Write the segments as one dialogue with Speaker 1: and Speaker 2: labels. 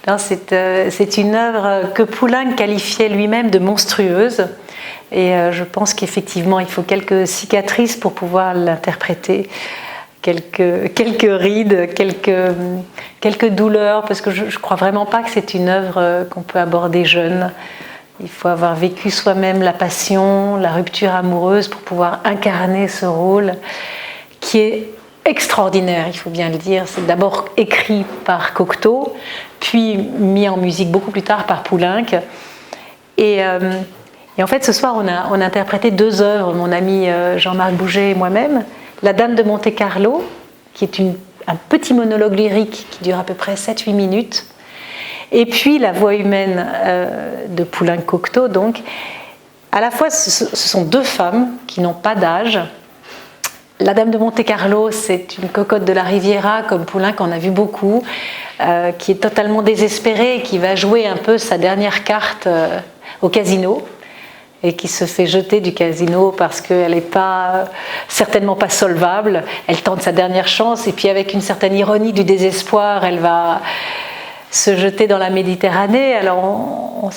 Speaker 1: Non, c'est une œuvre que Poulenc qualifiait lui-même de monstrueuse. Et je pense qu'effectivement, il faut quelques cicatrices pour pouvoir l'interpréter. Quelques rides, quelques douleurs, parce que je ne crois vraiment pas que c'est une œuvre qu'on peut aborder jeune. Il faut avoir vécu soi-même la passion, la rupture amoureuse pour pouvoir incarner ce rôle qui est extraordinaire, il faut bien le dire. C'est d'abord écrit par Cocteau, puis mis en musique beaucoup plus tard par Poulenc. Et en fait, ce soir, on a interprété 2 œuvres, mon ami Jean-Marc Bouget et moi-même. La Dame de Monte-Carlo, qui est un petit monologue lyrique qui dure à peu près 7-8 minutes, et puis La Voix humaine de Poulenc-Cocteau. Donc, à la fois, ce sont 2 femmes qui n'ont pas d'âge. La Dame de Monte-Carlo, c'est une cocotte de la Riviera, comme Poulenc en a vu beaucoup, qui est totalement désespérée et qui va jouer un peu sa dernière carte au casino, et qui se fait jeter du casino parce qu'elle n'est certainement pas solvable. Elle tente sa dernière chance et puis avec une certaine ironie du désespoir, elle va se jeter dans la Méditerranée. Alors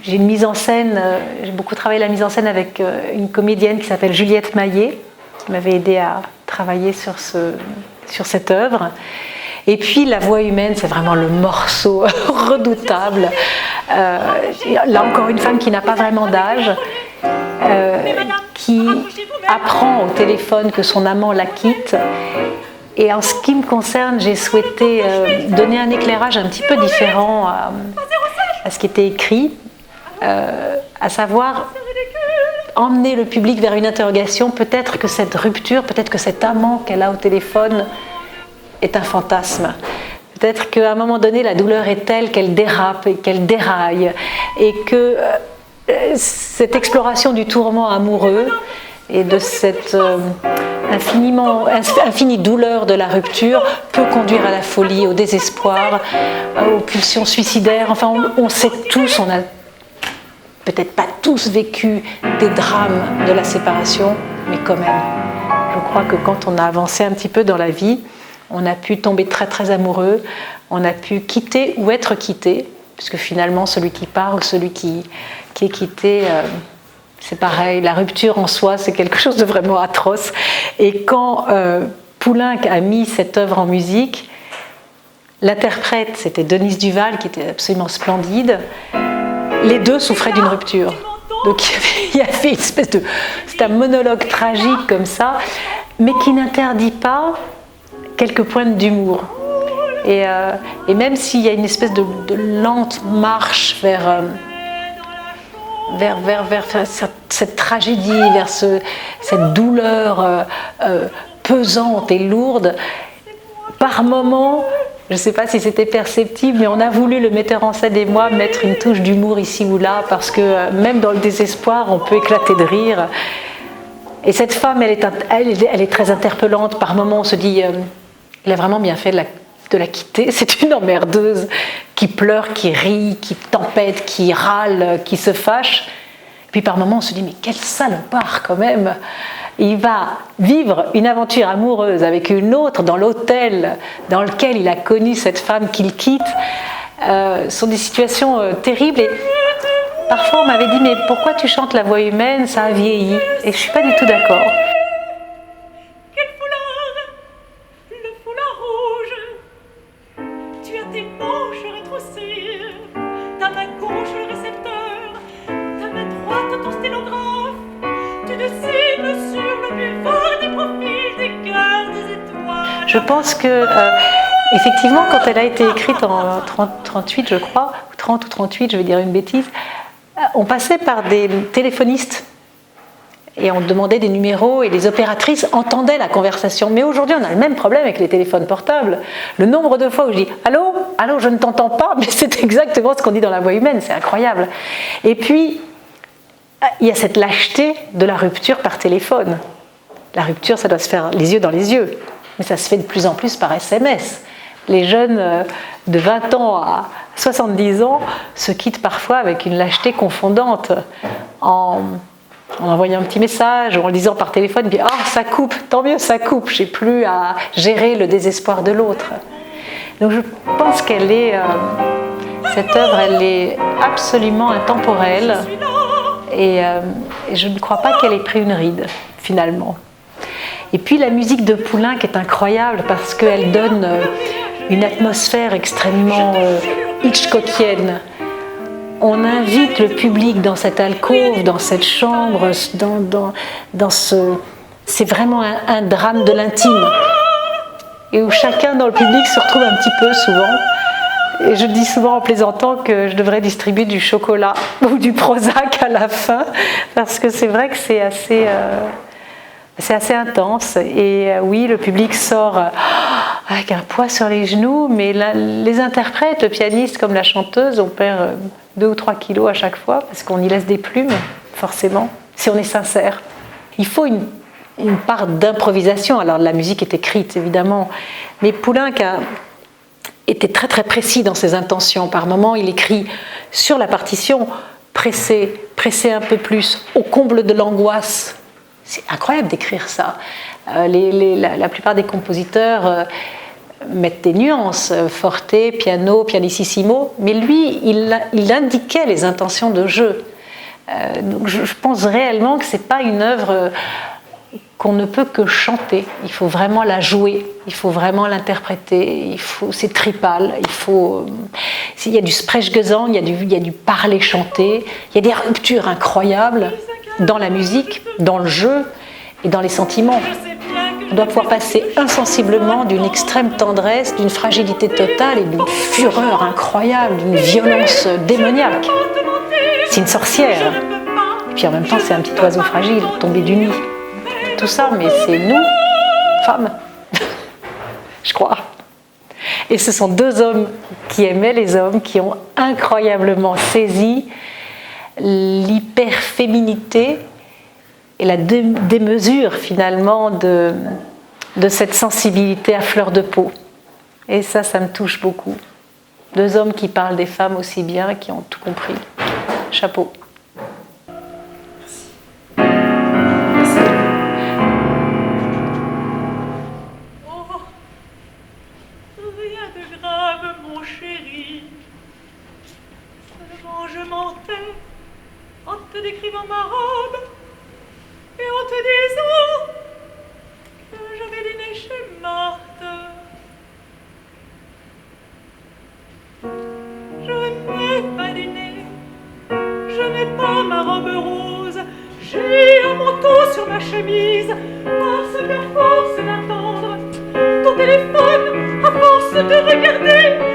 Speaker 1: j'ai une mise en scène, j'ai beaucoup travaillé la mise en scène avec une comédienne qui s'appelle Juliette Maillet, qui m'avait aidée à travailler sur cette œuvre. Et puis La Voix humaine, c'est vraiment le morceau redoutable. Là encore une femme qui n'a pas vraiment d'âge, qui apprend au téléphone que son amant la quitte. Et en ce qui me concerne, j'ai souhaité donner un éclairage un petit peu différent à ce qui était écrit, à savoir emmener le public vers une interrogation. Peut-être que cette rupture, peut-être que cet amant qu'elle a au téléphone est un fantasme. Peut-être qu'à un moment donné, la douleur est telle qu'elle dérape et qu'elle déraille, et que cette exploration du tourment amoureux et de cette infinie douleur de la rupture peut conduire à la folie, au désespoir, aux pulsions suicidaires. Enfin, on sait tous, on a peut-être pas tous vécu des drames de la séparation, mais quand même, je crois que quand on a avancé un petit peu dans la vie, on a pu tomber très très amoureux, on a pu quitter ou être quitté, puisque finalement celui qui part ou celui qui est quitté, c'est pareil, la rupture en soi c'est quelque chose de vraiment atroce. Et quand Poulenc a mis cette œuvre en musique, l'interprète c'était Denise Duval qui était absolument splendide, les 2 souffraient d'une rupture. Donc il y avait une espèce de... C'est un monologue tragique comme ça, mais qui n'interdit pas quelques pointes d'humour. Et même s'il y a une espèce de lente marche vers cette tragédie, vers cette douleur pesante et lourde, par moments, je ne sais pas si c'était perceptible, mais on a voulu, le metteur en scène et moi, mettre une touche d'humour ici ou là, parce que même dans le désespoir, on peut éclater de rire. Et cette femme, elle est très interpellante. Par moments, on se dit... Elle a vraiment bien fait de la quitter. C'est une emmerdeuse qui pleure, qui rit, qui tempête, qui râle, qui se fâche. Puis par moments, on se dit, mais quel salopard quand même! Il va vivre une aventure amoureuse avec une autre dans l'hôtel dans lequel il a connu cette femme qu'il quitte. Ce sont des situations terribles. Et parfois, on m'avait dit, mais pourquoi tu chantes La Voix humaine? Ça a vieilli. Et je ne suis pas du tout d'accord. Je pense que, effectivement, quand elle a été écrite en 38, je crois, 30 ou 38, je vais dire une bêtise, on passait par des téléphonistes et on demandait des numéros et les opératrices entendaient la conversation. Mais aujourd'hui, on a le même problème avec les téléphones portables. Le nombre de fois où je dis « Allô, allô, je ne t'entends pas », mais c'est exactement ce qu'on dit dans La Voix humaine, c'est incroyable. Et puis, il y a cette lâcheté de la rupture par téléphone. La rupture, ça doit se faire les yeux dans les yeux. Mais ça se fait de plus en plus par SMS. Les jeunes de 20 ans à 70 ans se quittent parfois avec une lâcheté confondante en envoyant un petit message ou en le disant par téléphone, puis ça coupe, tant mieux, ça coupe, j'ai plus à gérer le désespoir de l'autre. Donc je pense qu'elle est Cette œuvre, elle est absolument intemporelle et je ne crois pas qu'elle ait pris une ride, finalement. Et puis la musique de Poulenc est incroyable parce qu'elle donne une atmosphère extrêmement hitchcockienne. On invite le public dans cette alcôve, dans cette chambre, dans ce... C'est vraiment un drame de l'intime. Et où chacun dans le public se retrouve un petit peu souvent. Et je dis souvent en plaisantant que je devrais distribuer du chocolat ou du Prozac à la fin, parce que c'est vrai que c'est assez intense. Et oui, le public sort avec un poids sur les genoux, mais les interprètes, le pianiste comme la chanteuse, on perd 2 ou 3 kilos à chaque fois, parce qu'on y laisse des plumes, forcément, si on est sincère. Il faut une part d'improvisation. Alors la musique est écrite, évidemment, mais Poulenc était très très précis dans ses intentions. Par moments, il écrit sur la partition, presser un peu plus, au comble de l'angoisse. C'est incroyable d'écrire ça. La plupart des compositeurs mettent des nuances, forte, piano, pianissimo, mais lui, il indiquait les intentions de jeu. Donc je pense réellement que ce n'est pas une œuvre qu'on ne peut que chanter. Il faut vraiment la jouer, il faut vraiment l'interpréter, c'est tripal, il y a du Sprechgesang, il y a du parler chanté, il y a des ruptures incroyables dans la musique, dans le jeu et dans les sentiments. On doit pouvoir passer insensiblement d'une extrême tendresse, d'une fragilité totale et d'une fureur incroyable, d'une violence démoniaque. C'est une sorcière. Et puis en même temps, c'est un petit oiseau fragile, tombé du nid. Tout ça, mais c'est nous, femmes, je crois. Et ce sont 2 hommes qui aimaient les hommes, qui ont incroyablement saisi l'hyperféminité et la démesure finalement de cette sensibilité à fleur de peau. Et ça me touche beaucoup. 2 hommes qui parlent des femmes aussi bien, qui ont tout compris. Chapeau.
Speaker 2: Je mentais en te décrivant ma robe et en te disant que j'avais dîné chez Marthe. Je n'ai pas dîné, je n'ai pas ma robe rose, j'ai un manteau sur ma chemise, parce qu'à force d'attendre ton téléphone, à force de regarder